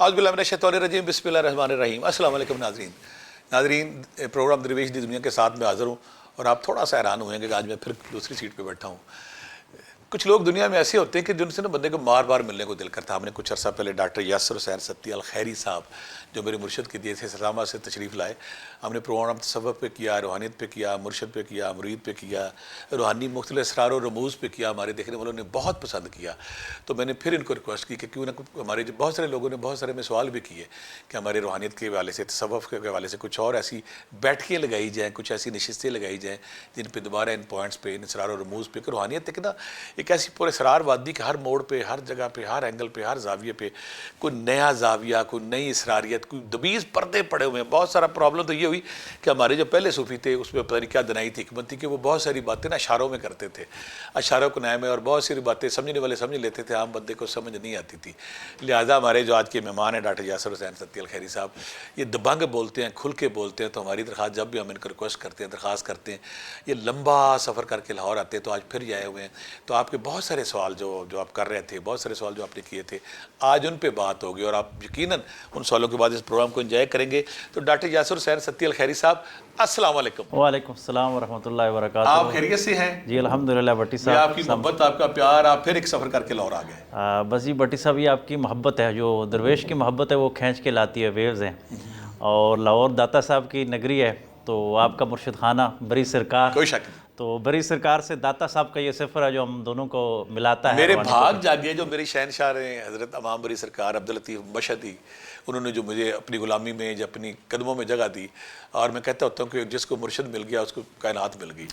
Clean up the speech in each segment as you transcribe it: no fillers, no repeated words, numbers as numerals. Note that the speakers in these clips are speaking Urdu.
اعوذ باللہ من الشیطان الرجیم، بسم اللہ الرحمن الرحیم۔ السلام علیکم ناظرین، پروگرام درویش دی دنیا کے ساتھ میں حاضر ہوں، اور آپ تھوڑا سا حیران ہوئیں گے کہ آج میں پھر دوسری سیٹ پہ بیٹھا ہوں۔ کچھ لوگ دنیا میں ایسے ہوتے ہیں کہ جن سے نا بندے کو بار بار ملنے کو دل کرتا ہے۔ ہم نے کچھ عرصہ پہلے ڈاکٹر یاسر حسین ستی الخیری صاحب جو میرے مرشد کے دیے تھے اسلام آباد سے تشریف لائے۔ ہم نے پروگرام تصوف پہ کیا، روحانیت پہ کیا، مرشد پہ کیا، مرید پہ کیا، روحانی مختلف اسرار و رموز پہ کیا۔ ہمارے دیکھنے والوں نے بہت پسند کیا، تو میں نے پھر ان کو ریکویسٹ کی کہ کیوں نہ ہمارے بہت سارے لوگوں نے بہت سارے میں سوال بھی کیے کہ ہمارے روحانیت کے حوالے سے، تصوف کے حوالے سے کچھ اور ایسی بیٹھکیں لگائی جائیں، کچھ ایسی نشستیں لگائی جائیں جن پہ دوبارہ ان پوائنٹس پہ، ان اسرار و رموز پہ کہ روحانیت ایک نا ایک ایسی پورے اسرار وادی کہ ہر موڑ پہ، ہر جگہ پہ، ہر اینگل پہ، ہر زاویے پہ کوئی نیا زاویہ، کوئی نئی اسراریت، کوئی دبیز پردے پڑے ہوئے ہیں۔ بہت سارا پرابلم تو یہ ہوئی کہ ہمارے جو پہلے صوفی تھے اس میں پتہ نہیں کیا دنائی تھی، حکمت تھی کہ وہ بہت ساری باتیں نا اشاروں میں کرتے تھے، اشاروں کو نئے میں، اور بہت ساری باتیں سمجھنے والے سمجھ لیتے تھے، عام بندے کو سمجھ نہیں آتی تھی۔ لہٰذا ہمارے جو آج کے مہمان ہیں ڈاکٹر یاسر حسین ستی الخیری صاحب، یہ دبنگ بولتے ہیں، کھل کے بولتے ہیں، تو ہماری درخواست جب بھی ہم ان کو ریکویسٹ کرتے ہیں، درخواست کرتے ہیں، یہ لمبا سفر کر کے لاہور آتے ہیں، تو آج پھر یہ آئے ہوئے ہیں۔ تو آپ کے بہت سارے سوال جو آپ کر رہے تھے، بہت سارے سوال جو آپ نے کیے تھے، آج ان پہ بات ہوگی، اور آپ یقیناً ان سوالوں کے بعد اس پروگرام کو انجوائے کریں گے۔ تو ڈاکٹر یاسر حسین ستی الخیری صاحب، السلام علیکم۔ وعلیکم السلام ورحمۃ اللہ وبرکاتہ۔ آپ خیریت سے ہیں؟ جی الحمدللہ بٹی صاحب، آپ کی محبت، آپ کا پیار، آپ پھر ایک سفر کر کے لاہور آ گئے۔ بس جی بٹی صاحب، یہ آپ کی محبت ہے، جو درویش کی محبت ہے وہ کھینچ کے لاتی ہے، ویوز ہیں، اور لاہور داتا صاحب کی نگری ہے، تو آپ کا مرشد خانہ بری سرکار، کوئی شک نہیں، تو بری سرکار سے داتا صاحب کا یہ سفر ہے جو ہم دونوں کو ملاتا ہے۔ میرے بھاگ جاگے جو میری شہنشاہ رہے ہیں حضرت امام بری سرکار عبداللطیف مشہدی، انہوں نے جو مجھے اپنی غلامی میں، جو اپنی قدموں میں جگہ دی، اور میں کہتا ہوتا ہوں کہ جس کو مرشد مل گیا اس کو کائنات مل گئی۔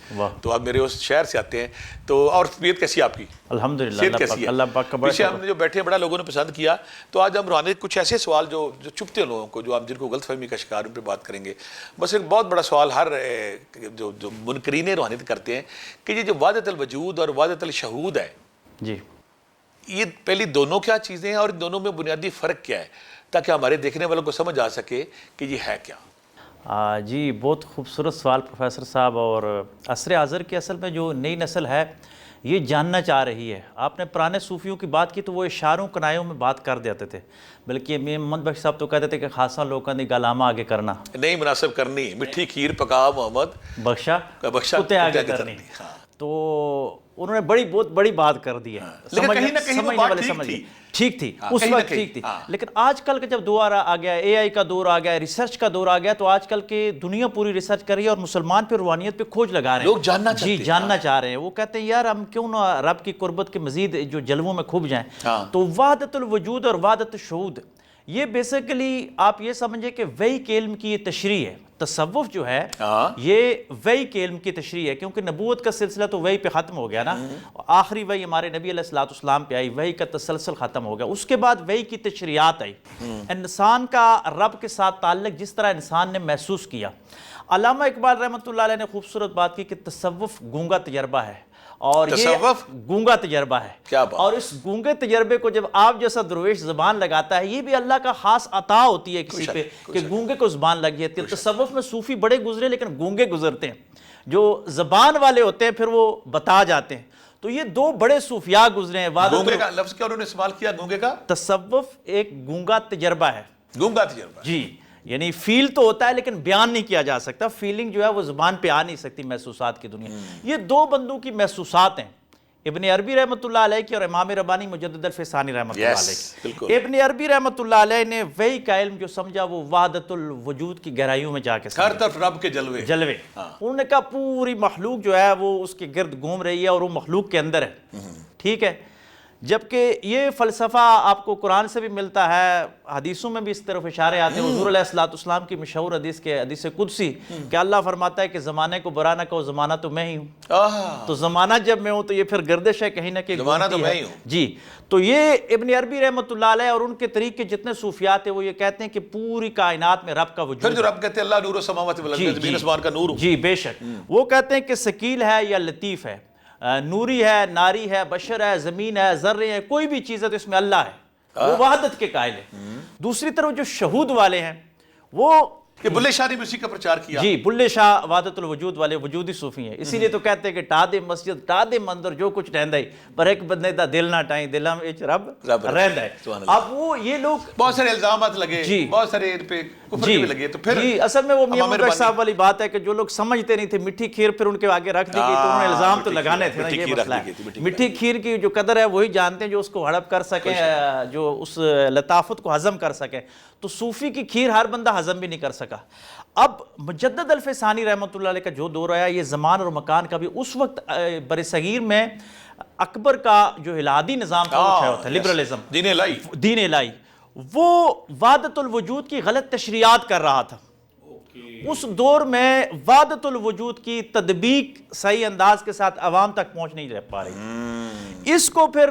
تو آپ میرے اس شہر سے آتے ہیں، تو اور طبیعت کیسی ہے آپ کی؟ الحمدللہ، صحت کیسی ہے؟ اللہ پاک کا بڑا پیچھے ہم نے جو بیٹھے ہیں بڑا لوگوں نے پسند کیا، تو آج ہم روحانی کچھ ایسے سوال جو چپتے ہیں لوگوں کو، جو آپ جن کو غلط فہمی کا شکار، ان پہ بات کریں گے۔ بس ایک بہت بڑا سوال ہر جو منکرین روحانیت کرتے ہیں کہ یہ جو وحدت الوجود اور وحدت الشہود ہے، جی، یہ پہلی دونوں کیا چیزیں ہیں، اور ان دونوں میں بنیادی فرق کیا ہے، تاکہ ہمارے دیکھنے والوں کو سمجھ آ سکے کہ یہ ہے کیا؟ جی بہت خوبصورت سوال پروفیسر صاحب، اور عصر حاضر کی اصل میں جو نئی نسل ہے یہ جاننا چاہ رہی ہے۔ آپ نے پرانے صوفیوں کی بات کی تو وہ اشاروں کنایوں میں بات کر دیتے تھے، بلکہ محمد بخش صاحب تو کہتے تھے کہ خاصا لوگوں نے گالاما آگے کرنا نہیں مناسب کرنی، مٹھی کھیر پکا محمد بخشا کتے آگے کرنی۔ تو انہوں نے بہت بڑی بات کر دی ہے، لیکن کہیں نہ کہیں وہ بات ٹھیک تھی اس وقت، ٹھیک تھی، لیکن آج کل کا جب دور آ گیا، اے آئی کا دور آ گیا، ریسرچ کا دور آ گیا، تو آج کل کی دنیا پوری ریسرچ کر رہی ہے اور مسلمان پہ روحانیت پہ کھوج لگا رہے ہیں، لوگ جاننا چاہتے ہیں، جی جاننا چاہ رہے ہیں۔ وہ کہتے ہیں یار ہم کیوں نہ رب کی قربت کے مزید جو جلووں میں کھوب جائیں۔ تو وحدت الوجود اور وحدت الشہود، یہ بیسیکلی آپ یہ سمجھیں کہ وحی کے علم کی یہ تشریح ہے۔ تصوف جو ہے یہ وحی کے علم کی تشریح ہے، کیونکہ نبوت کا سلسلہ تو وحی پہ ختم ہو گیا نا، آخری وحی ہمارے نبی علیہ السلام پہ آئی، وحی کا تسلسل ختم ہو گیا، اس کے بعد وحی کی تشریحات آئی، انسان کا رب کے ساتھ تعلق جس طرح انسان نے محسوس کیا۔ علامہ اقبال رحمۃ اللہ علیہ نے خوبصورت بات کی کہ تصوف گونگا تجربہ ہے، اور یہ گونگا تجربہ ہے، اور اس گونگے تجربے کو جب آپ جیسا درویش زبان لگاتا ہے، یہ بھی اللہ کا خاص عطا ہوتی ہے کسی پہ کہ گونگے کو زبان لگ جاتی ہے۔ تصوف میں صوفی بڑے گزرے لیکن گونگے گزرتے ہیں، جو زبان والے ہوتے ہیں پھر وہ بتا جاتے ہیں۔ تو یہ دو بڑے صوفیاء گزرے ہیں۔ گونگے کا لفظ کیا انہوں نے استعمال کیا؟ گونگے کا تصوف ایک گونگا تجربہ ہے، گونگا تجربہ، جی، یعنی فیل تو ہوتا ہے لیکن بیان نہیں کیا جا سکتا، فیلنگ جو ہے وہ زبان پہ آ نہیں سکتی، محسوسات کی دنیا۔ یہ دو بندوں کی محسوسات ہیں، ابن عربی رحمۃ اللہ علیہ کی اور امام ربانی مجدد الفسانی رحمۃ اللہ علیہ کی۔ ابن عربی رحمۃ اللہ علیہ نے وحی کا علم جو سمجھا وہ وحدت الوجود کی گہرائیوں میں جا کے ہر طرف رب کے جلوے، انہوں نے کہا پوری مخلوق جو ہے وہ اس کے گرد گھوم رہی ہے اور وہ مخلوق کے اندر ہے، ٹھیک ہے۔ جبکہ یہ فلسفہ آپ کو قرآن سے بھی ملتا ہے، حدیثوں میں بھی اس طرف اشارے آتے ہیں۔ حضور علیہ السلام کی مشہور حدیث قدسی کہ اللہ فرماتا ہے کہ زمانے کو برا نہ کہو، زمانہ تو میں ہی ہوں۔ تو زمانہ جب میں ہوں تو یہ پھر گردش ہے کہیں نہ کہیں، زمانہ تو میں ہی ہوں، جی۔ تو یہ ابن عربی رحمۃ اللہ علیہ اور ان کے طریق کے جتنے صوفیات ہیں وہ یہ کہتے ہیں کہ پوری کائنات میں رب کا وجود ہے۔ پھر جو رب کہتے ہیں اللہ نور السماوات والارض، زمین آسمان کا نور ہوں، جی بے شک۔ وہ کہتے ہیں کہ ثقیل ہے یا لطیف ہے، نوری ہے، ناری ہے، بشر ہے، زمین ہے، ذرے ہیں، کوئی بھی چیز ہے تو اس میں اللہ ہے، وہ وحدت کے قائل ہے۔ دوسری طرف جو شہود والے ہیں وہ کہ بلے شاہ نے بھی اسی کا پرچار کیا. جی بلے شاہ وحدت الوجود والے وجودی صوفی ہیں, اسی لیے تو کہتے ہیں کہ ٹا دے مسجد ٹا دے مندر جو کچھ رہندا ہے پر ایک بندے دا دل نہ ٹائیں دلاں وچ رب رہندا ہے. اب وہ یہ لوگ بہت سارے الزامات لگے, بہت سارے ان پہ کفر کے بھی لگے, تو پھر جی اصل میں وہ میاں ممبر صاحب والی بات ہے کہ جو لوگ سمجھتے نہیں تھے میٹھی کھیر پھر ان کے آگے رکھ دی گئی تو انہوں نے الزام تو لگانے تھے نا, یہ مسئلہ ہے. میٹھی کھیر کی جو قدر ہے وہی جانتے ہیں جو اس کو ہڑپ کر سکیں, جو اس لطافت کو ہضم کر سکیں. تو صوفی کی کھیر ہر بندہ ہضم بھی نہیں کر سکا. اب مجدد الفسانی رحمۃ اللہ علیہ کا جو دور آیا یہ زمان اور مکان کا بھی, اس وقت بر صغیر میں اکبر کا جو الہادی نظام تھا وہ چھایا تھا, لبرلزم, دین الہی, وہ وحدت الوجود کی غلط تشریعات کر رہا تھا. اس دور میں وحدت الوجود کی تطبیق صحیح انداز کے ساتھ عوام تک پہنچ نہیں رہ پا رہی. اس کو پھر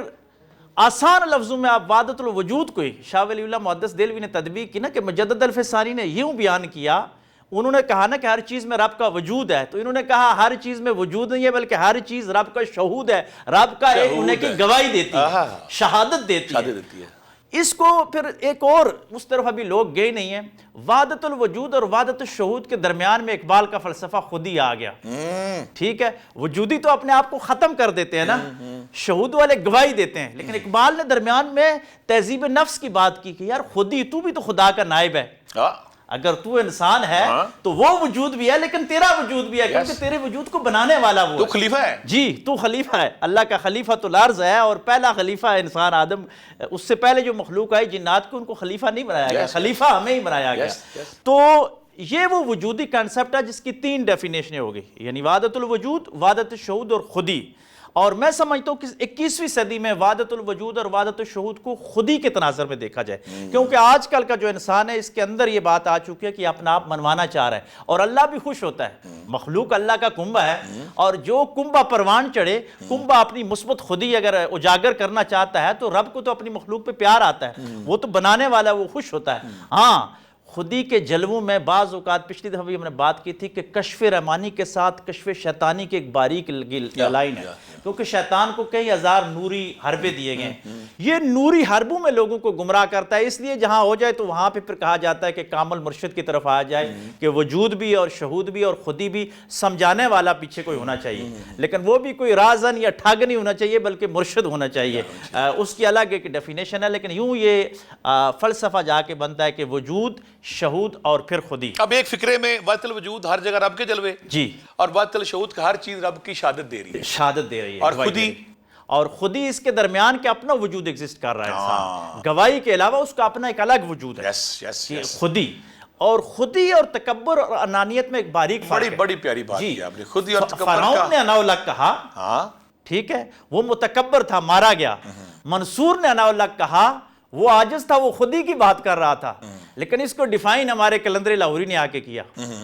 آسان لفظوں میں آپ وحدت الوجود کو ہی شاہ ولی اللہ محدث دہلوی نے تطبیق کی نا, کہ مجدد الفسانی نے یوں بیان کیا, انہوں نے کہا نا کہ ہر چیز میں رب کا وجود ہے, تو انہوں نے کہا ہر چیز میں وجود نہیں ہے بلکہ ہر چیز رب کا شہود ہے, رب کا ایک ہونے کی گواہی دیتی ہے, شہادت دیتی ہے. اس کو پھر ایک اور اس طرف ابھی لوگ گئے نہیں ہیں. وحدت الوجود اور وحدت الشہود کے درمیان میں اقبال کا فلسفہ خود ہی آ گیا. ٹھیک ہے, وجودی تو اپنے آپ کو ختم کر دیتے ہیں نا, شہود والے گواہی دیتے ہیں, لیکن اقبال نے درمیان میں تہذیب نفس کی بات کی کہ یار خود ہی تو بھی تو خدا کا نائب ہے. اگر تو انسان ہے تو وہ وجود بھی ہے لیکن تیرا وجود بھی ہے, کیونکہ تیرے وجود کو بنانے والا وہ تو خلیفہ ہے. جی تو خلیفہ ہے, اللہ کا خلیفہ تو الارض ہے, اور پہلا خلیفہ ہے انسان آدم. اس سے پہلے جو مخلوق آئی جنات کو ان کو خلیفہ نہیں بنایا گیا, خلیفہ ہمیں ہی بنایا گیا. تو یہ وہ وجودی کنسپٹ ہے جس کی 3 ڈیفینیشنیں ہو گئی, یعنی وحدت الوجود, وحدت الشہود اور خودی. اور میں سمجھتا ہوں کہ 21ویں صدی میں وحدت الوجود اور وحدت الشہود کو خودی کے تناظر میں دیکھا جائے, کیونکہ آج کل کا جو انسان ہے اس کے اندر یہ بات آ چکی ہے کہ اپنا آپ منوانا چاہ رہا ہے, اور اللہ بھی خوش ہوتا ہے. مخلوق اللہ کا کنبہ ہے, اور جو کنبہ پروان چڑھے, کنبہ اپنی مثبت خودی اگر اجاگر کرنا چاہتا ہے تو رب کو تو اپنی مخلوق پہ پیار آتا ہے, وہ تو بنانے والا, وہ خوش ہوتا ہے. ہاں خودی کے جلووں میں بعض اوقات, پچھلی دفعہ بھی ہم نے بات کی تھی کہ کشف رحمانی کے ساتھ کشف شیطانی کی ایک باریک لائن ہے, کیونکہ شیطان کو کئی ہزار نوری حربے دیے گئے ہیں. یہ نوری حربوں میں لوگوں کو گمراہ کرتا ہے, اس لیے جہاں ہو جائے تو وہاں پہ پھر کہا جاتا ہے کہ کامل مرشد کی طرف آ جائے, کہ وجود بھی اور شہود بھی اور خودی بھی سمجھانے والا پیچھے کوئی ہونا چاہیے, لیکن وہ بھی کوئی رازن یا ٹھگ نہیں ہونا چاہیے بلکہ مرشد ہونا چاہیے. اس کی الگ ایک ڈیفینیشن ہے, لیکن یوں یہ فلسفہ جا کے بنتا ہے کہ وجود, شہود اور پھر خودی. اب ایک فکرے میں وحدت الوجود ہر جگہ رب کے جلوے, جی, اور وحدت الشہود کا ہر چیز رب کی شہادت دے رہی ہے, شہادت دے رہی ہے, اور خودی اس کے درمیان کے اپنا وجود ایگزسٹ کر رہا ہے انسان, گواہی کے علاوہ اس کا اپنا ایک الگ وجود ہے. خودی اور خودی اور تکبر اور انانیت میں ایک باریک فرق ہے. بڑی پیاری بات کی آپ نے, خودی اور تکبر. فرعون نے اناؤلک کہا, ٹھیک ہے, وہ متکبر تھا, مارا گیا. منصور نے اناؤلک کہا, وہ عاجز تھا, وہ خودی کی بات کر رہا تھا, لیکن اس کو ڈیفائن ہمارے کلندر لاہوری نے آ کے کیا.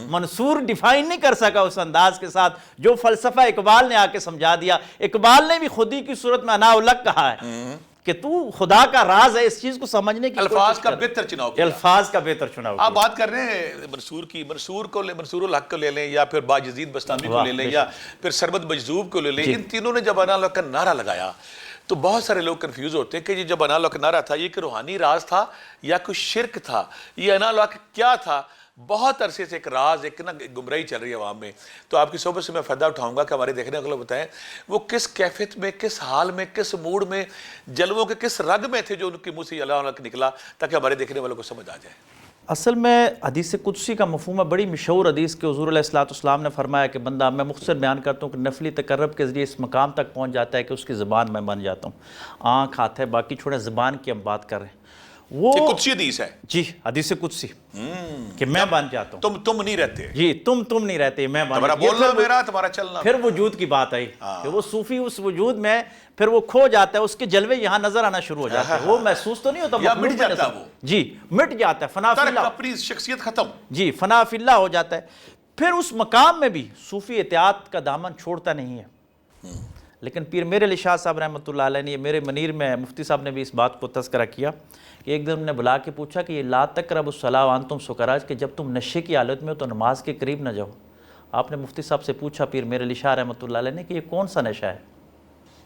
منصور ڈیفائن نہیں کر سکا اس انداز کے ساتھ جو فلسفہ اقبال نے آ کے سمجھا دیا. اقبال نے بھی خودی کی صورت میں اناؤلک کہا ہے کہ تو خدا کا راز ہے, اس چیز کو سمجھنے کی الفاظ کا بہتر چناؤ کیا, الفاظ کا بہتر چناؤ. آپ بات کر رہے ہیں منصور کی, منصور الحق کو لے لیں, یا پھر باجزید بستامی کو لے لیں, یا پھر سرمد مجذوب کو لے لیں. ان تینوں نے جب اناؤلک کا نعرہ لگایا تو بہت سارے لوگ کنفیوز ہوتے ہیں کہ یہ جب اناؤلک نعرہ تھا یہ کہ روحانی راز تھا یا کوئی شرک تھا, یہ اناؤلک کیا تھا. بہت عرصے سے ایک راز, ایک نا گمراہی چل رہی ہے عوام میں. تو آپ کی صحبت سے میں فائدہ اٹھاؤں گا کہ ہمارے دیکھنے والے بتائیں وہ کس کیفیت میں, کس حال میں, کس موڈ میں, جلووں کے کس رگ میں تھے جو ان کے منہ سے اناؤلک نکلا, تاکہ ہمارے دیکھنے والوں کو سمجھ آ جائے. اصل میں حدیث قدسی کا مفہوم ہے, بڑی مشہور حدیث کے حضور علیہ السلام نے فرمایا کہ بندہ, میں مختصر بیان کرتا ہوں, کہ نفلی تقرب کے ذریعے اس مقام تک پہنچ جاتا ہے کہ اس کی زبان میں بن جاتا ہوں. آنکھ, ہاتھ ہے, باقی چھوڑے, زبان کی ہم بات کر رہے ہیں. وہ قدسی حدیث ہے. جی, حدیث قدسی کہ میں بن جاتا ہوں, تم نہیں رہتے. جی, تم نہیں رہتے, میں بن. تمہارا بولنا میرا, تمہارا چلنا. پھر وجود کی بات آئی کہ وہ صوفی اس وجود میں پھر وہ کھو جاتا ہے, اس کے جلوے یہاں نظر آنا شروع ہو جاتے ہیں. وہ محسوس تو نہیں ہوتا, یا مٹ جاتا وہ. جی, مٹ جاتا ہے, فنا فی اللہ, اپنی شخصیت ختم. جی, فنا فی اللہ ہو جاتا ہے. پھر اس مقام میں بھی صوفی اطاعت کا دامن چھوڑتا نہیں ہے. لیکن پیر میرے علی شاہ صاحب رحمۃ اللہ علیہ نے, میرے منیر میں مفتی صاحب نے بھی اس بات کو تذکرہ کیا کہ ایک دن انہوں نے بلا کے پوچھا کہ یہ لا تقربوا الصلاۃ وانتم سکریٰ, کہ جب تم نشے کی حالت میں ہو تو نماز کے قریب نہ جاؤ. آپ نے مفتی صاحب سے پوچھا پیر میرے علی شاہ رحمۃ اللہ علیہ نے کہ یہ کون سا نشہ ہے؟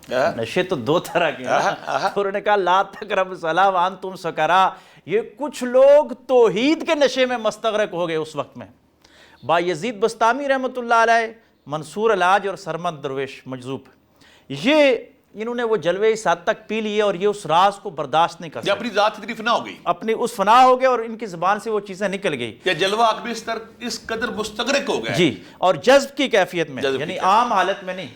نشے تو دو طرح کے ہیں، تو انہوں نے کہا لا تقربوا الصلاۃ وانتم سکارا، یہ کچھ لوگ توحید کے نشے میں مستغرق ہو گئے اس وقت میں۔ با یزید بستامی رحمۃ اللہ علیہ، منصور الحاج اور سرمد درویش مجذوب، یہ انہوں نے وہ جلوے اس حد تک پی لیے اور یہ اس راز کو برداشت نہیں کر سکتے، اپنی ذات اتنی فنا ہو گئی، اپنی اس فنا ہو گئے اور ان کی زبان سے وہ چیزیں نکل گئی، یا جلوہ اکبر اس قدر مستغرق ہو گیا جی، اور جذب کی کیفیت میں، یعنی عام حالت میں نہیں،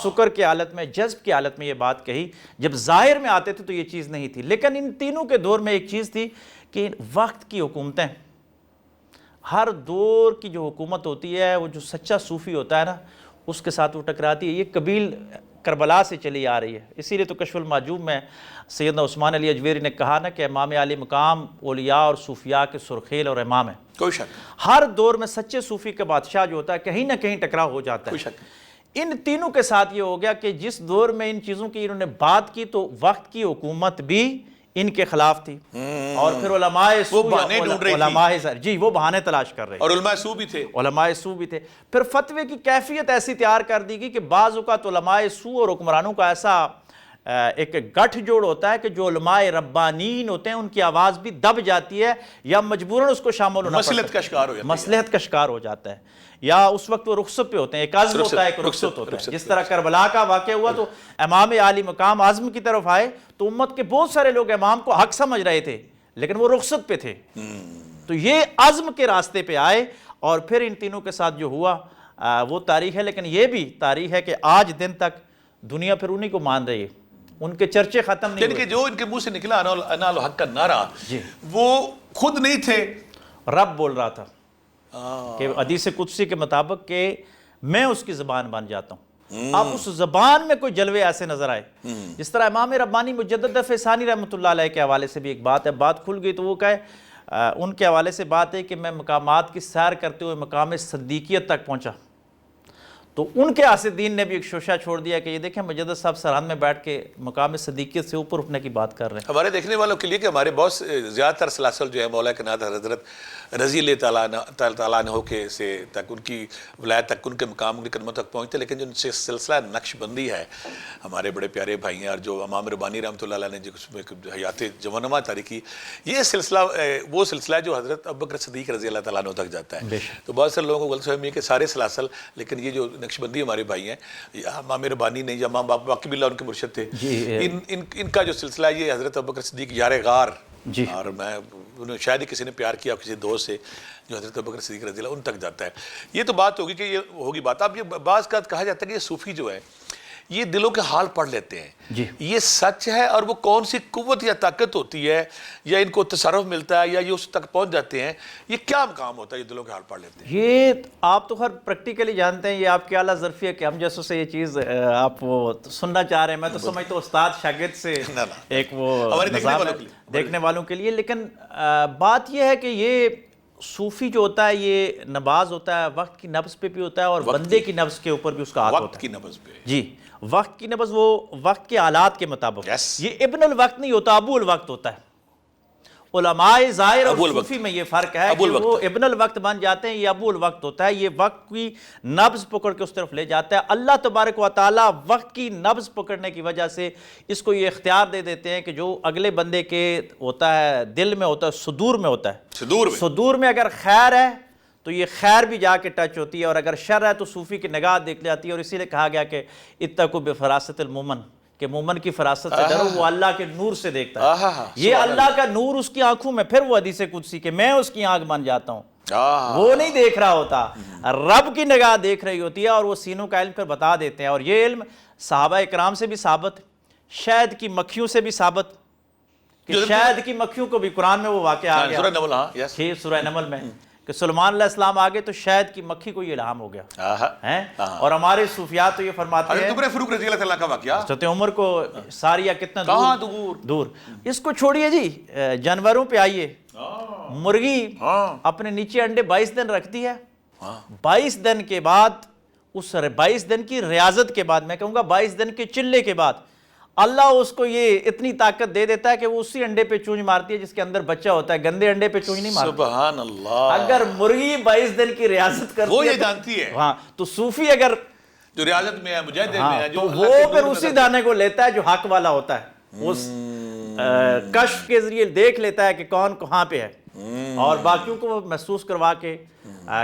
سکر کی حالت میں، جذب کی حالت میں یہ بات کہی۔ جب ظاہر میں آتے تھے تو یہ چیز نہیں تھی، لیکن ان تینوں کے دور میں ایک چیز تھی کہ وقت کی حکومتیں، ہر دور کی جو حکومت ہوتی ہے وہ جو سچا صوفی ہوتا ہے نا اس کے ساتھ وہ ٹکراتی ہے۔ یہ قبیل کربلا سے چلی آ رہی ہے، اسی لیے تو کشف المحجوب میں سیدنا عثمان علی اجویری نے کہا نا کہ امام علی مقام اولیاء اور صوفیاء کے سرخیل اور امام ہے۔ کوئی شک، ہر دور میں سچے صوفی کا بادشاہ جو ہوتا ہے کہیں نہ کہیں ٹکراؤ ہو جاتا ہے۔ کوئی شک۔ ان تینوں کے ساتھ یہ ہو گیا کہ جس دور میں ان چیزوں کی انہوں نے بات کی تو وقت کی حکومت بھی ان کے خلاف تھی، اور پھر علماء سو، بہانے ڈھونڈ رہی تھی، علماء جی وہ بہانے تلاش کر رہے، اور علماء سو بھی تھے، علماء سو بھی تھے۔ پھر فتوے کی کیفیت ایسی تیار کر دی گئی کہ بعض اوقات علماء سو اور حکمرانوں کا ایسا ایک گٹھ جوڑ ہوتا ہے کہ جو علماء ربانین ہوتے ہیں ان کی آواز بھی دب جاتی ہے یا مجبوراً اس کو شامل ہونا پڑتا ہے، مصلحت کا شکار ہو جاتا ہے، مصلحت کا شکار ہو جاتا ہے، یا اس وقت وہ رخصت پہ ہوتے ہیں، ایک عزم ہوتا ہے ایک رخصت ہوتا ہے۔ جس طرح کربلا کا واقعہ ہوا تو امام عالی مقام عزم کی طرف آئے تو امت کے بہت سارے لوگ امام کو حق سمجھ رہے تھے لیکن وہ رخصت پہ تھے، تو یہ عزم کے راستے پہ آئے، اور پھر ان تینوں کے ساتھ جو ہوا وہ تاریخ ہے۔ لیکن یہ بھی تاریخ ہے کہ آج دن تک دنیا پھر انہی کو مان رہی ہے، ان کے چرچے ختم نہیں یعنی کہ جو ان کے منہ سے نکلا انا الحق کا نعرہ وہ خود نہیں تھے، رب بول رہا تھا کہ حدیث قدسی کے مطابق کہ میں اس کی زبان بن جاتا ہوں۔ اب اس زبان میں کوئی جلوے ایسے نظر آئے، جس طرح امام ربانی مجدد دفع ثانی رحمۃ اللہ علیہ کے حوالے سے بھی ایک بات ہے، بات کھل گئی تو وہ کہے، ان کے حوالے سے بات ہے کہ میں مقامات کی سیر کرتے ہوئے مقام صدیقیت تک پہنچا، تو ان کے حاسدین نے بھی ایک شوشہ چھوڑ دیا کہ یہ دیکھیں مجدد صاحب سرحد میں بیٹھ کے مقام صدیقیت سے اوپر اٹھنے کی بات کر رہے ہیں۔ ہمارے دیکھنے والوں کے لیے کہ ہمارے بہت زیادہ تر سلاسل جو ہے مولا کائنات حضرت رضی اللہ تعالیٰ عنہ کے سے تک ان کی ولایت تک ان کے مقام ان کے قدموں تک پہنچتے، لیکن جو سلسلہ نقش بندی ہے ہمارے بڑے پیارے بھائی ہیں، اور جو امام ربانی رحمۃ اللہ علیہ نے جو اس میں حیات جوانمہ تاریخ کی، یہ سلسلہ وہ سلسلہ ہے جو حضرت ابوبکر صدیق رضی اللہ تعالیٰ عنہ تک جاتا ہے۔ تو بہت سارے لوگوں کو غلط فہمی ہے کہ سارے سلاسل، لیکن یہ جو نقش بندی ہمارے بھائی ہیں، امام ربانی نہیں، یا امام باقی بھی اللہ ان کے مرشد تھے، ان کا جو سلسلہ ہے یہ حضرت ابوبکر صدیق یار غار، اور میں شاید ہی کسی نے پیار کیا کسی دوست سے جو حضرت ابوبکر صدیق رضی اللہ ان تک جاتا ہے۔ یہ تو بات ہوگی کہ یہ ہوگی بات۔ اب یہ بعض کا کہا جاتا ہے کہ یہ صوفی جو ہے یہ دلوں کے حال پڑھ لیتے ہیں، یہ سچ ہے؟ اور وہ کون سی قوت یا طاقت ہوتی ہے یا ان کو تصرف ملتا ہے یا یہ اس تک پہنچ جاتے ہیں، یہ کیا مقام ہوتا ہے یہ دلوں کے حال پڑھ لیتے ہیں؟ یہ آپ تو خیر پریکٹیکلی جانتے ہیں، یہ آپ کی اعلیٰ ظرفی ہے کہ ہم جیسوں سے یہ چیز آپ وہ سننا چاہ رہے ہیں، میں تو سمجھتا ہوں استاد شاگرد سے ایک وہ دیکھنے والوں کے لیے، لیکن بات یہ ہے کہ یہ صوفی جو ہوتا ہے یہ نباز ہوتا ہے، وقت کی نبض پہ بھی ہوتا ہے اور بندے کی نبض کے اوپر بھی اس کا ہاتھ ہوتا ہے، وقت کی نبض پہ، جی وقت کی نبض، وہ وقت کے حالات کے مطابق، یہ ابن الوقت نہیں ہوتا، ابو الوقت ہوتا ہے۔ علماء ظاہر اور صوفی میں یہ فرق ہے کہ وہ ابن الوقت بن جاتے ہیں، یہ ابو الوقت ہوتا ہے، یہ وقت کی نبض پکڑ کے اس طرف لے جاتا ہے۔ اللہ تبارک و تعالیٰ وقت کی نبض پکڑنے کی وجہ سے اس کو یہ اختیار دے دیتے ہیں کہ جو اگلے بندے کے ہوتا ہے دل میں ہوتا ہے، صدور میں ہوتا ہے، صدور میں اگر خیر ہے تو یہ خیر بھی جا کے ٹچ ہوتی ہے، اور اگر شر ہے تو صوفی کی نگاہ دیکھ جاتی ہے، اور اسی لیے کہا گیا کہ اتقوا بفراست المومن، کہ مومن کی فراست سے ڈرو، وہ اللہ کے نور سے دیکھتا ہے، یہ اللہ کا نور اس کی آنکھوں میں، پھر وہ حدیث قدسی کہ میں اس کی آنکھ بن جاتا ہوں، وہ نہیں دیکھ رہا ہوتا، رب کی نگاہ دیکھ رہی ہوتی ہے، اور وہ سینوں کا علم پھر بتا دیتے ہیں۔ اور یہ علم صحابہ اکرام سے بھی ثابت، شہد کی مکھیوں سے بھی ثابت، کہ شہد کی مکھیوں کو بھی قرآن میں وہ واقعہ آ گیا سورہ نمل میں کہ سلیمان علیہ السلام آگے تو شہد کی مکھی کو یہ الہام ہو گیا، اور ہمارے صوفیاء تو یہ فرماتے ہیں، حضرت فاروق رضی اللہ تعالیٰ کا واقعہ، حضرت عمر کو ساریہ کتنا دور، اس کو چھوڑیے جی، جانوروں پہ آئیے، مرغی اپنے نیچے انڈے 22 دن رکھتی ہے، 22 دن کے بعد، اس 22 دن کی ریاضت کے بعد، میں کہوں گا 22 دن کے چلے کے بعد، اللہ اس کو یہ اتنی طاقت دے دیتا ہے کہ وہ اسی انڈے پہ چونچ مارتی ہے جس کے اندر بچہ ہوتا ہے، گندے انڈے پہ چونچ نہیں مارتی۔ سبحان اللہ، اگر مرغی 22 دن کی ریاضت کرتی ہے وہ یہ جانتی ہے، ہاں، تو صوفی اگر جو ریاضت میں ہے، مجاہدے میں ہے، جو تو اللہ وہ کے پھر نور اسی نظر- دانے کو لیتا ہے جو حق والا ہوتا ہے، اس کشف کے ذریعے دیکھ لیتا ہے کہ کون کہاں پہ ہے، اور باقیوں کو وہ محسوس کروا کے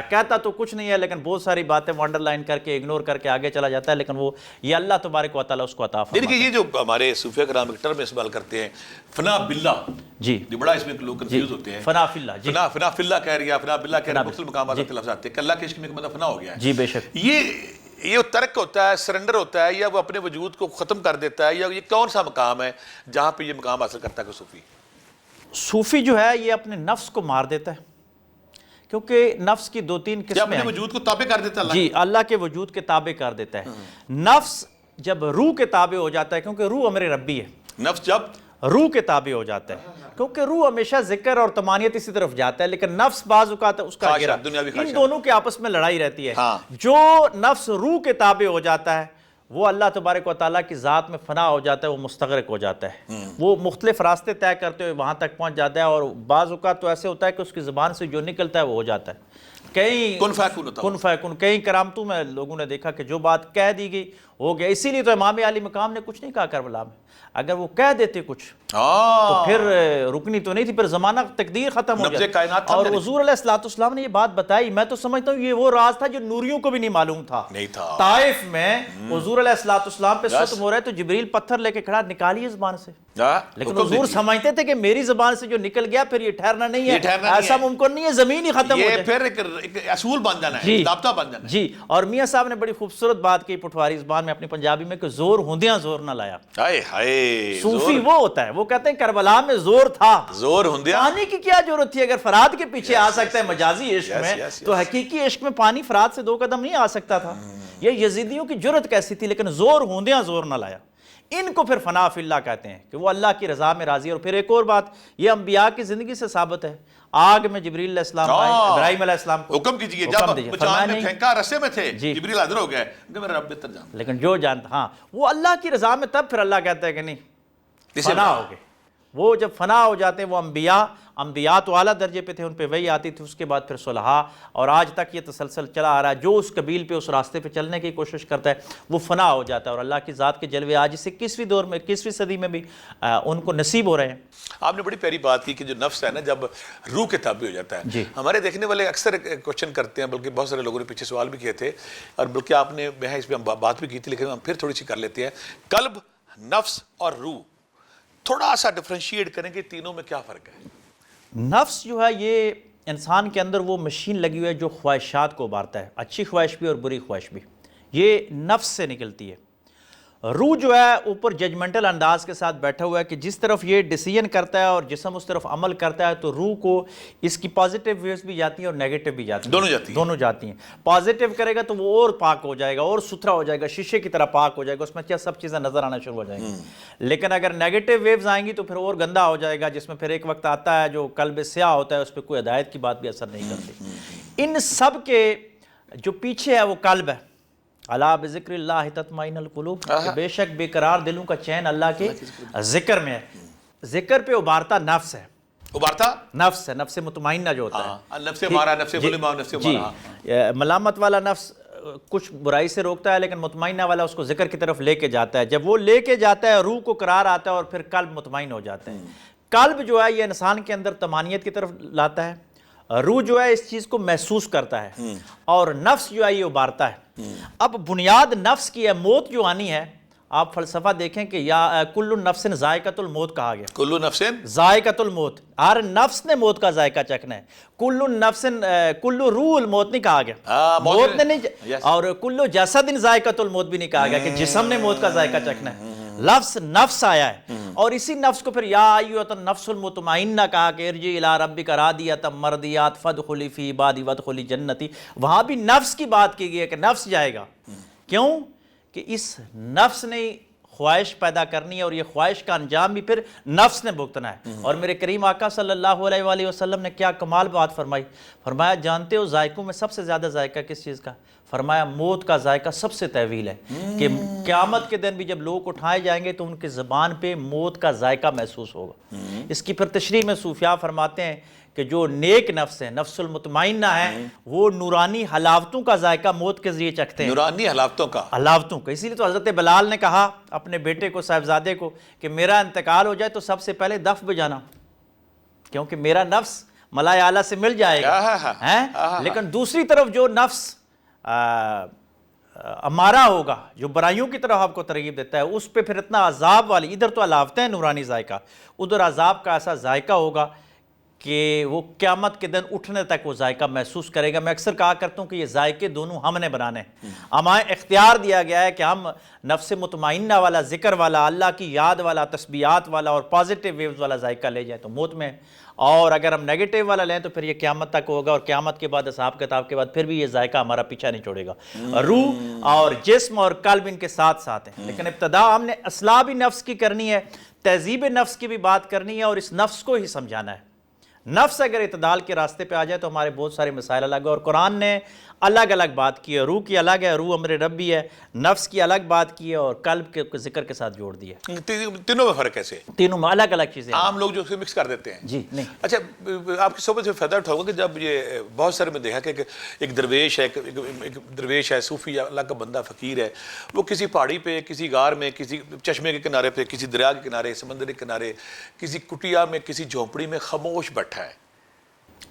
کہتا تو کچھ نہیں ہے، لیکن بہت ساری باتیں وہ انڈر لائن کر کے اگنور کر کے آگے چلا جاتا ہے، لیکن وہ یہ اللہ تبارک و تعالیٰ اس کو عطا فرماتا ہے۔ دیکھیے یہ جو ہمارے صوفیہ کرام ایک ٹرم استعمال کرتے ہیں، فنا باللہ، جی جو بڑا اس میں لوگ کنفیوز ہوتے ہیں، فنا فی اللہ، جی فنا فی اللہ کہہ رہی ہے، فنا باللہ کہہ رہی ہے، مختلف مقامات سے لفظ آتے ہیں کہ اللہ کے عشق میں ایک بندہ فنا ہو گیا ہے۔ جی بے شک۔ یہ ترک ہوتا ہے، سرنڈر ہوتا ہے، یا وہ اپنے وجود کو ختم کر دیتا ہے، یا یہ کون سا مقام ہے جہاں پہ یہ مقام حاصل کرتا ہے کہ صوفی؟ صوفی جو ہے یہ اپنے نفس کو مار دیتا ہے، کیونکہ نفس کی 2-3 یا قسمیں اپنے ہیں۔ وجود کو تابع کر دیتا ہے اللہ جی اللہ کے وجود کے تابع کر دیتا ہے۔ نفس جب روح کے تابع ہو جاتا ہے، کیونکہ روح امر ربی ہے، نفس جب روح کے تابع ہو جاتا ہے، کیونکہ روح ہمیشہ ذکر اور تمانیت اسی طرف جاتا ہے، لیکن نفس بعض اوقات اس کا خواہشات، گرا، دنیاوی ان خواہشات۔ دونوں کے آپس میں لڑائی رہتی ہے۔ ہاں۔ جو نفس روح کے تابع ہو جاتا ہے وہ اللہ تبارک و تعالیٰ کی ذات میں فنا ہو جاتا ہے، وہ مستغرق ہو جاتا ہے، وہ مختلف راستے طے کرتے ہوئے وہاں تک پہنچ جاتا ہے، اور بعض اوقات تو ایسے ہوتا ہے کہ اس کی زبان سے جو نکلتا ہے وہ ہو جاتا ہے۔ کئی کن فیکون ہوتا ہے۔ کن فیکون، کئی کرامتوں میں لوگوں نے دیکھا کہ جو بات کہہ دی گئی ہو گیا۔ اسی لیے تو امام علی مقام نے کچھ نہیں کہا کربلا میں، اگر وہ کہہ دیتے کچھ تو پھر رکنی تو نہیں تھی، پھر زمانہ تقدیر ختم ہو نبض جاتی۔ کائنات تھا اور نہیں۔ حضور علیہ السلام نے یہ بات بتائی، میں تو سمجھتا ہوں یہ وہ راز تھا جو نوریوں کو بھی نہیں معلوم تھا۔ نہیں تھا۔ طائف میں حضور علیہ السلام پہ ختم ہو رہا ہے تو جبریل پتھر لے کے کھڑا، نکالیے زبان سے، لیکن حضور سمجھتے تھے کہ میری زبان سے جو نکل گیا پھر یہ ٹھہرنا نہیں ہے، ایسا ممکن نہیں ہے، زمین ہی ختم ہو یہ جائے۔ پھر ایک اصول بن جانا ہے، جی ضابطہ بن جانا ہے۔ جی، اور میاں صاحب نے بڑی خوبصورت بات کی پٹواری زبان میں اپنی پنجابی میں کہ زور ہوندیاں زور نہ لایا۔ ہائے ہائے، صوفی وہ ہوتا ہے، وہ کہتے ہیں کربلا میں زور تھا، زور ہوندیا۔ پانی کی کیا ضرورت تھی؟ اگر فرات کے پیچھے آ سکتا ہے مجازی عشق میں، تو حقیقی عشق میں پانی فرات سے 2 قدم نہیں آ سکتا تھا۔ یہ یزیدیوں کی جرت کیسی تھی، لیکن زور ہوندیاں زور نہ لایا۔ ان کو پھر فنا فی اللہ کہتے ہیں کہ وہ اللہ کی رضا میں راضی ہے۔ اور پھر ایک اور بات یہ انبیاء کی زندگی سے ثابت ہے، آگ میں جبریل علیہ السلام آئے، ابراہیم علیہ السلام کو حکم کیجئے، جب دیجئے، چاند فرمایا میں نہیں، پھینکا رسے میں تھے، جی جبریل حاضر ہو گئے کہ میرا رب بہتر جانتا ہے۔ لیکن جو جانتا، ہاں وہ اللہ کی رضا میں، تب پھر اللہ کہتا ہے کہ نہیں فنا ہو گئے۔ وہ جب فنا ہو جاتے ہیں، وہ انبیاء تو اعلیٰ درجے پہ تھے، ان پہ وحی آتی تھی، اس کے بعد پھر صلحاء، اور آج تک یہ تسلسل چلا آ رہا ہے۔ جو اس قبیل پہ اس راستے پہ چلنے کی کوشش کرتا ہے وہ فنا ہو جاتا ہے، اور اللہ کی ذات کے جلوے آج اس 21ویں دور میں، 21ویں صدی میں بھی ان کو نصیب ہو رہے ہیں۔ آپ نے بڑی پیاری بات کی کہ جو نفس ہے نا جب روح کے تابع ہو جاتا ہے، جی ہمارے دیکھنے والے اکثر کوشچن کرتے ہیں، بلکہ بہت سارے لوگوں نے پیچھے سوال بھی کیے تھے، اور بلکہ آپ نے میں اس پہ بات بھی کی تھی، لیکن ہم پھر تھوڑی سی کر لیتے ہیں۔ قلب، نفس اور روح، تھوڑا سا ڈفرینشیٹ کریں کہ تینوں میں کیا فرق ہے؟ نفس جو ہے یہ انسان کے اندر وہ مشین لگی ہوئی ہے جو خواہشات کو ابھارتا ہے، اچھی خواہش بھی اور بری خواہش بھی، یہ نفس سے نکلتی ہے۔ روح جو ہے اوپر ججمنٹل انداز کے ساتھ بیٹھا ہوا ہے کہ جس طرف یہ ڈیسیژن کرتا ہے اور جسم اس طرف عمل کرتا ہے، تو روح کو اس کی پازیٹیو ویوز بھی جاتی ہیں اور نیگیٹو بھی جاتی ہیں، دونوں جاتی ہیں۔ پازیٹیو کرے گا تو وہ اور پاک ہو جائے گا اور ستھرا ہو جائے گا، شیشے کی طرح پاک ہو جائے گا، اس میں کیا سب چیزیں نظر آنا شروع ہو جائیں گی۔ لیکن اگر نیگیٹو ویوز آئیں گی تو پھر اور گندا ہو جائے گا، جس میں پھر ایک وقت آتا ہے جو قلب سیاہ ہوتا ہے، اس پہ کوئی ہدایت کی بات بھی اثر نہیں کرتی۔ ان سب کے جو پیچھے ہے وہ قلب ہے۔ الا بذکر اللہ تطمئن القلوب، کہ بے شک بے قرار دلوں کا چین اللہ کے ذکر میں ہے۔ ذکر پہ ابھارتا نفس ہے، ابھارتا نفس ہے، نفس مطمئنہ جو ہوتا ہے، نفس ہمارا، نفس ملما، نفس ہمارا۔ جی ملامت والا نفس کچھ برائی سے روکتا ہے، لیکن مطمئنہ والا اس کو ذکر کی طرف لے کے جاتا ہے۔ جب وہ لے کے جاتا ہے روح کو قرار آتا ہے اور پھر قلب مطمئن ہو جاتا ہے۔ قلب جو ہے یہ انسان کے اندر طمانیت کی طرف لاتا ہے، روح جو ہے اس چیز کو محسوس کرتا ہے، اور نفس جو ہے یہ ابھارتا ہے۔ اب بنیاد نفس کی ہے، موت جو آنی ہے، آپ فلسفہ دیکھیں کہ یا کل نفس ذائقۃ الموت کہا گیا، کلو نفسن ذائقۃ الموت، ہر نفس نے موت کا ذائقہ چکھنا ہے۔ کل نفس کل روح الموت نہیں کہا گیا، موت نے نہیں، اور کل جسد ذائقۃ الموت بھی نہیں کہا گیا کہ جسم نے موت کا ذائقہ چکھنا ہے۔ لفظ نفس آیا ہے، اور اسی نفس کو پھر یا ایھا النفس المطمئنہ کہا کہ ارجعی الی ربک راضیۃ مرضیۃ فادخلی فی عبادی وادخلی جنتی۔ وہاں بھی نفس کی بات کی گئی ہے کہ نفس جائے گا، کیوں کہ اس نفس نے خواہش پیدا کرنی ہے، اور یہ خواہش کا انجام بھی پھر نفس نے بھگتنا ہے۔ اور میرے کریم آقا صلی اللہ علیہ وآلہ وسلم نے کیا کمال بات فرمائی، فرمایا جانتے ہو ذائقوں میں سب سے زیادہ ذائقہ کس چیز کا؟ فرمایا موت کا ذائقہ سب سے طویل ہے کہ قیامت کے دن بھی جب لوگ اٹھائے جائیں گے تو ان کی زبان پہ موت کا ذائقہ محسوس ہوگا۔ اس کی پھر تشریح میں صوفیاء فرماتے ہیں کہ جو نیک نفس ہے، نفس المطمئنہ ہے، وہ نورانی حلاوتوں کا ذائقہ موت کے ذریعے چکھتے ہیں، نورانی حلاوتوں کا۔ اسی لیے تو حضرت بلال نے کہا اپنے بیٹے کو، صاحبزادے کو، کہ میرا انتقال ہو جائے تو سب سے پہلے دف بجانا، کیونکہ میرا نفس ملائے اعلیٰ سے مل جائے گا۔ لیکن دوسری طرف جو نفس امارہ ہوگا، جو برائیوں کی طرف آپ کو ترغیب دیتا ہے، اس پہ پھر اتنا عذاب والی، ادھر تو علاوتیں ہیں نورانی ذائقہ، ادھر عذاب کا ایسا ذائقہ ہوگا کہ وہ قیامت کے دن اٹھنے تک وہ ذائقہ محسوس کرے گا۔ میں اکثر کہا کرتا ہوں کہ یہ ذائقے دونوں ہم نے بنانے ہیں، ہمیں اختیار دیا گیا ہے کہ ہم نفس مطمئنہ والا، ذکر والا، اللہ کی یاد والا، تسبیحات والا اور پازیٹیو ویوز والا ذائقہ لے جائیں تو موت میں، اور اگر ہم نیگیٹو والا لیں تو پھر یہ قیامت تک ہوگا، اور قیامت کے بعد حساب کتاب کے بعد پھر بھی یہ ذائقہ ہمارا پیچھا نہیں چھوڑے گا۔ روح اور جسم اور قلب ان کے ساتھ ساتھ ہیں، لیکن ابتدا ہم نے اصلاح بھی نفس کی کرنی ہے، تہذیب نفس کی بھی بات کرنی ہے، اور اس نفس کو ہی سمجھانا ہے۔ نفس اگر اعتدال کے راستے پہ آ جائے تو ہمارے بہت سارے مسائل الگ ہیں، اور قرآن نے الگ الگ بات کی ہے۔ روح کی الگ ہے، روح امر ربی ہے، نفس کی الگ بات کی ہے، اور قلب کے ذکر کے ساتھ جوڑ دی ہے۔ تینوں میں فرق کیسے؟ تینوں میں الگ الگ چیزیں ہیں۔ عام لوگ جو مکس کر دیتے ہیں۔ جی نہیں، اچھا، آپ کی صحبت سے فائدہ اٹھاؤں گا کہ جب یہ بہت سارے میں دیکھا کہ ایک درویش ہے، ایک درویش ہے، صوفی، اللہ کا بندہ، فقیر ہے، وہ کسی پہاڑی پہ، کسی غار میں، کسی چشمے کے کنارے پہ، کسی دریا کے کنارے، سمندر کے کنارے، کسی کٹیا میں، کسی جھونپڑی میں خاموش بیٹھا ہے۔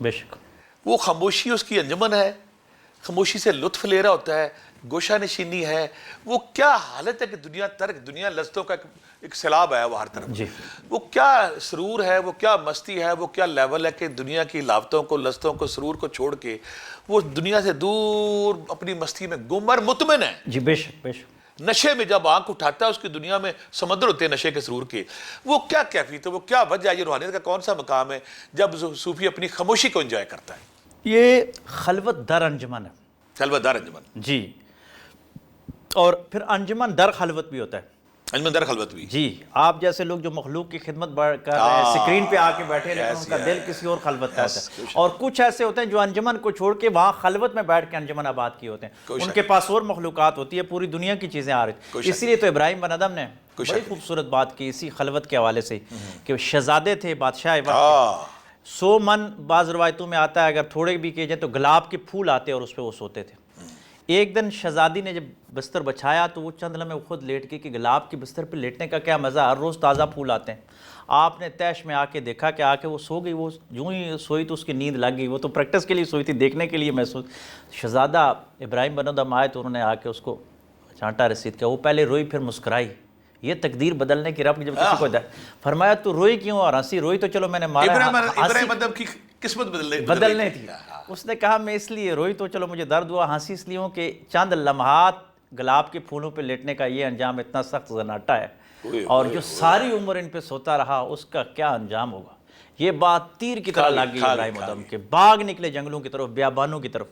بے شک وہ خاموشی اس کی انجمن ہے، خاموشی سے لطف لے رہا ہوتا ہے، گوشہ نشینی ہے۔ وہ کیا حالت ہے کہ دنیا ترک، دنیا لذتوں کا ایک سیلاب ہے وہ ہر طرف۔ جی، وہ کیا سرور ہے، وہ کیا مستی ہے، وہ کیا لیول ہے کہ دنیا کی لافتوں کو، لذتوں کو، سرور کو چھوڑ کے وہ دنیا سے دور اپنی مستی میں گم اور مطمئن ہے۔ جی بے شک بے شک۔ نشے میں جب آنکھ اٹھاتا ہے، اس کی دنیا میں سمندر ہوتے ہیں نشے کے سرور کے، وہ کیا کیفیت ہے، وہ کیا وجہ ہے، یہ روحانیت کا کون سا مقام ہے جب صوفی اپنی خاموشی کو انجوائے کرتا ہے؟ یہ خلوت در انجمن ہے۔ خلوت در انجمن، جی، اور پھر انجمن در خلوت بھی ہوتا ہے۔ انجمن در خلوت بھی۔ جی، آپ جیسے لوگ جو مخلوق کی خدمت کر رہے ہیں، سکرین پہ آ کے بیٹھے، لیکن ان کا دل کسی اور خلوت کا ہوتا ہے۔ اور کچھ ایسے ہوتے ہیں جو انجمن کو چھوڑ کے وہاں خلوت میں بیٹھ کے انجمن آباد کیے ہوتے ہیں، ان کے پاس اور مخلوقات ہوتی ہے، پوری دنیا کی چیزیں آ رہی ہیں۔ اسی لیے تو ابراہیم بن ادم نے بڑی خوبصورت بات کی اسی خلوت کے حوالے سے کہ شہزادے تھے، بادشاہ وقت، 100 من بعض روایتوں میں آتا ہے، اگر تھوڑے بھی کیے جائیں تو گلاب کے پھول آتے اور اس پہ وہ سوتے تھے۔ ایک دن شہزادی نے جب بستر بچھایا تو وہ چند لمحے خود لیٹ گئی کہ گلاب کے بستر پہ لیٹنے کا کیا مزہ، ہر روز تازہ پھول آتے ہیں۔ آپ نے تیش میں آ کے دیکھا کہ آ کے وہ سو گئی، وہ یوں ہی سوئی تو اس کی نیند لگ گئی، وہ تو پریکٹس کے لیے سوئی تھی، دیکھنے کے لیے محسوس۔ شہزادہ ابراہیم بن ادم آئے تو انہوں نے آ کے اس کو چانٹا رسید کیا، وہ پہلے روئی پھر مسکرائی۔ یہ تقدیر بدلنے کی رب جب کسی کو فرمایا تو روئی کیوں، اور ہنسی؟ روئی تو چلو میں نے مارا، ابراہیم ادم کی قسمت بدلنے تھی۔ اس نے کہا میں اس لیے روئی تو چلو مجھے درد ہوا، ہنسی اس لیے ہوں کہ چند لمحات گلاب کے پھولوں پہ لیٹنے کا یہ انجام اتنا سخت زناٹا ہے، اور جو ساری عمر ان پہ سوتا رہا اس کا کیا انجام ہوگا۔ یہ بات تیر کی طرح لگ گئی ابراہیم ادم کے، باغ نکلے جنگلوں کی طرف، بیابانوں کی طرف،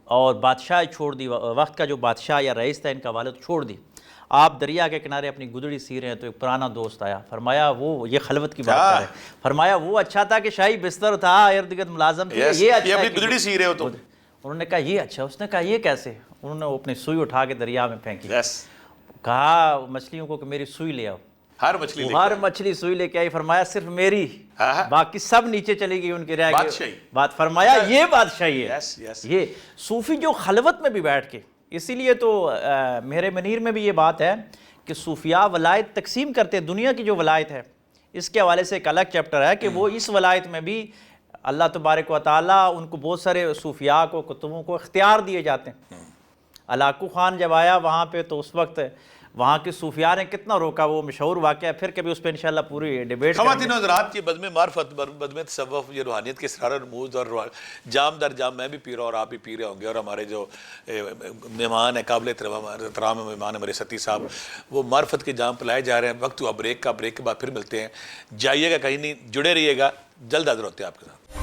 اور بادشاہ چھوڑ دی، وقت کا جو بادشاہ یا رئیس تھا ان کا والد چھوڑ دی۔ آپ دریا کے کنارے اپنی گدڑی سی رہے ہیں تو ایک پرانا دوست آیا، فرمایا وہ، یہ خلوت کی بات کر رہے ہیں، فرمایا وہ اچھا تھا کہ شاہی بستر تھا، ارد گرد ملازم تھے، یہ اچھا اپنی گدڑی سی رہے ہو تو انہوں نے کہا یہ اچھا، اس نے کہا یہ کیسے؟ انہوں نے اپنی سوئی اٹھا کے دریا میں پھینکی، کہا مچھلیوں کو کہ میری سوئی لے آؤ، ہر مچھلی سوئی لے کے آئی، فرمایا صرف میری، باقی سب نیچے چلی گئی، ان کی رہ گئی بات، فرمایا یہ بادشاہی ہے۔ یہ صوفی جو خلوت میں بھی بیٹھ کے، اسی لیے تو مہر منیر میں بھی یہ بات ہے کہ صوفیاء ولایت تقسیم کرتے ہیں، دنیا کی جو ولایت ہے اس کے حوالے سے ایک الگ چیپٹر ہے کہ وہ اس ولایت میں بھی اللہ تبارک و تعالیٰ ان کو بہت سارے صوفیاء کو، کتبوں کو اختیار دیے جاتے ہیں۔ علاقو خان جب آیا وہاں پہ تو اس وقت وہاں کے صوفیاء نے کتنا روکا، وہ مشہور واقعہ ہے، پھر کبھی اس پہ انشاءاللہ پوری ڈیبیٹ کریں گے۔ خواتین و حضرات، یہ بزم معرفت، بزم تصوف، یہ روحانیت کے اسرار و رموز، اور جام در جام میں بھی پی رہا ہوں اور آپ بھی پی رہے ہوں گے، اور ہمارے جو مہمان ہیں، قابل احترام مہمان ہمارے ستی صاحب، وہ معرفت کے جام پلائے جا رہے ہیں۔ وقت ہوا بریک کا، بریک کے بعد پھر ملتے ہیں، جائیے گا کہیں نہیں، جڑے رہیے گا، جلد حاضر ہوتے ہیں آپ کے ساتھ۔